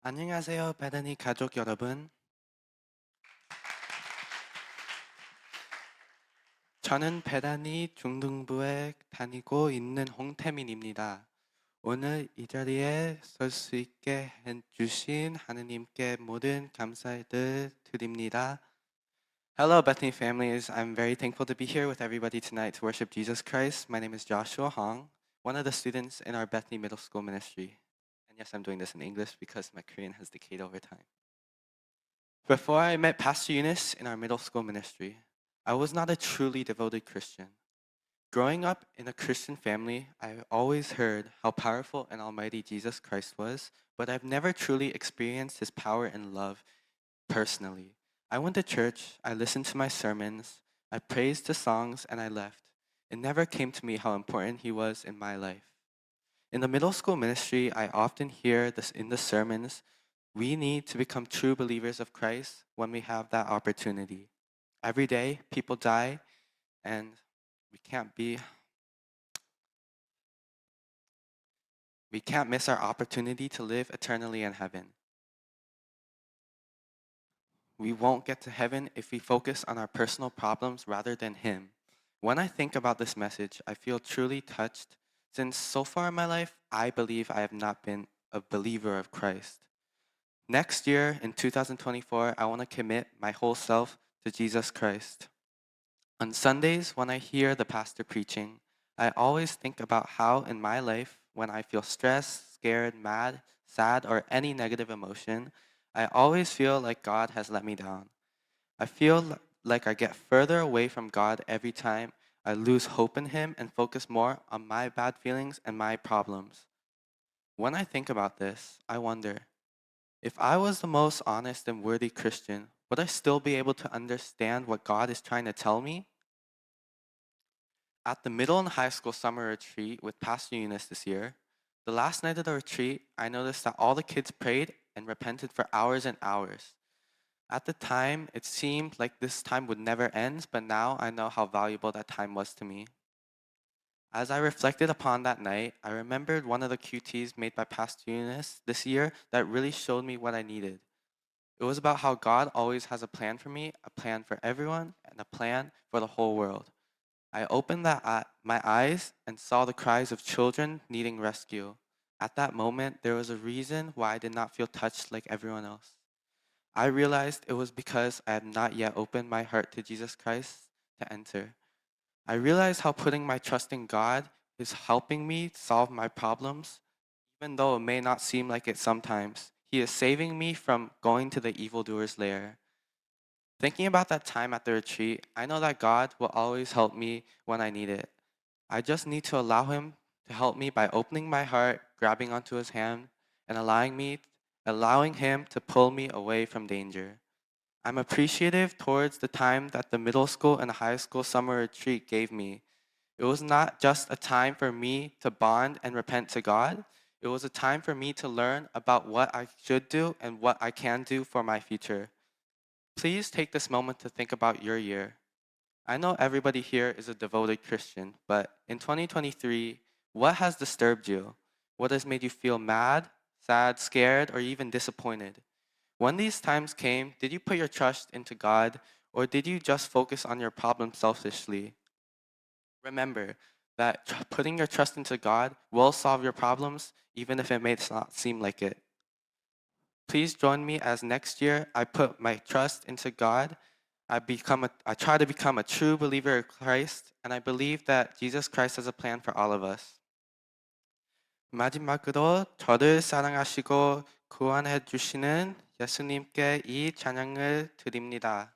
안녕하세요, 베다니 가족 여러분. 저는 베다니 중등부에 다니고 있는 홍태민입니다. 오늘 이 자리에 설 수 있게 해주신 하느님께 모든 감사를 드립니다. Hello, Bethany families. I'm very thankful to be here with everybody tonight to worship Jesus Christ. My name is Joshua Hong, one of the students in our Bethany Middle School ministry. And yes, I'm doing this in English because my Korean has decayed over time. Before I met Pastor Eunice in our middle school ministry, I was not a truly devoted Christian. Growing up in a Christian family, I always heard how powerful and almighty Jesus Christ was, but I've never truly experienced his power and love personally. I went to church, I listened to my sermons, I praised the songs, and I left. It never came to me how important he was in my life. In the middle school ministry, I often hear this in the sermons. We need to become true believers of Christ when we have that opportunity. Every day, people die, and we can't miss our opportunity to live eternally in heaven. We won't get to heaven if we focus on our personal problems rather than Him. When I think about this message, I feel truly touched, since so far in my life, I believe I have not been a believer of Christ. Next year, in 2024, I want to commit my whole self to Jesus Christ. On Sundays, when I hear the pastor preaching, I always think about how in my life, when I feel stressed, scared, mad, sad, or any negative emotion, I always feel like God has let me down. I feel like I get further away from God every time I lose hope in Him and focus more on my bad feelings and my problems. When I think about this, I wonder, if I was the most honest and worthy Christian, would I still be able to understand what God is trying to tell me? At the middle and high school summer retreat with Pastor Eunice this year, the last night of the retreat, I noticed that all the kids prayed and repented for hours and hours. At the time, it seemed like this time would never end, but now I know how valuable that time was to me. As I reflected upon that night, I remembered one of the QTs made by Pastor Eunice this year that really showed me what I needed. It was about how God always has a plan for me, a plan for everyone, and a plan for the whole world. I opened my eyes and saw the cries of children needing rescue. At that moment, there was a reason why I did not feel touched like everyone else. I realized it was because I had not yet opened my heart to Jesus Christ to enter. I realized how putting my trust in God is helping me solve my problems, even though it may not seem like it sometimes. He is saving me from going to the evildoer's lair. Thinking about that time at the retreat, I know that God will always help me when I need it. I just need to allow Him to help me by opening my heart, grabbing onto His hand, and allowing Him to pull me away from danger. I'm appreciative towards the time that the middle school and high school summer retreat gave me. It was not just a time for me to bond and repent to God. It was a time for me to learn about what I should do and what I can do for my future. Please take this moment to think about your year. I know everybody here is a devoted Christian, but in 2023, what has disturbed you? What has made you feel mad, sad, scared, or even disappointed? When these times came, did you put your trust into God, or did you just focus on your problem selfishly? Remember that putting your trust into God will solve your problems, even if it may not seem like it. Please join me as next year I put my trust into God. I try to become a true believer of Christ, and I believe that Jesus Christ has a plan for all of us. 마지막으로 저를 사랑하시고 구원해 주시는 예수님께 이 찬양을 드립니다.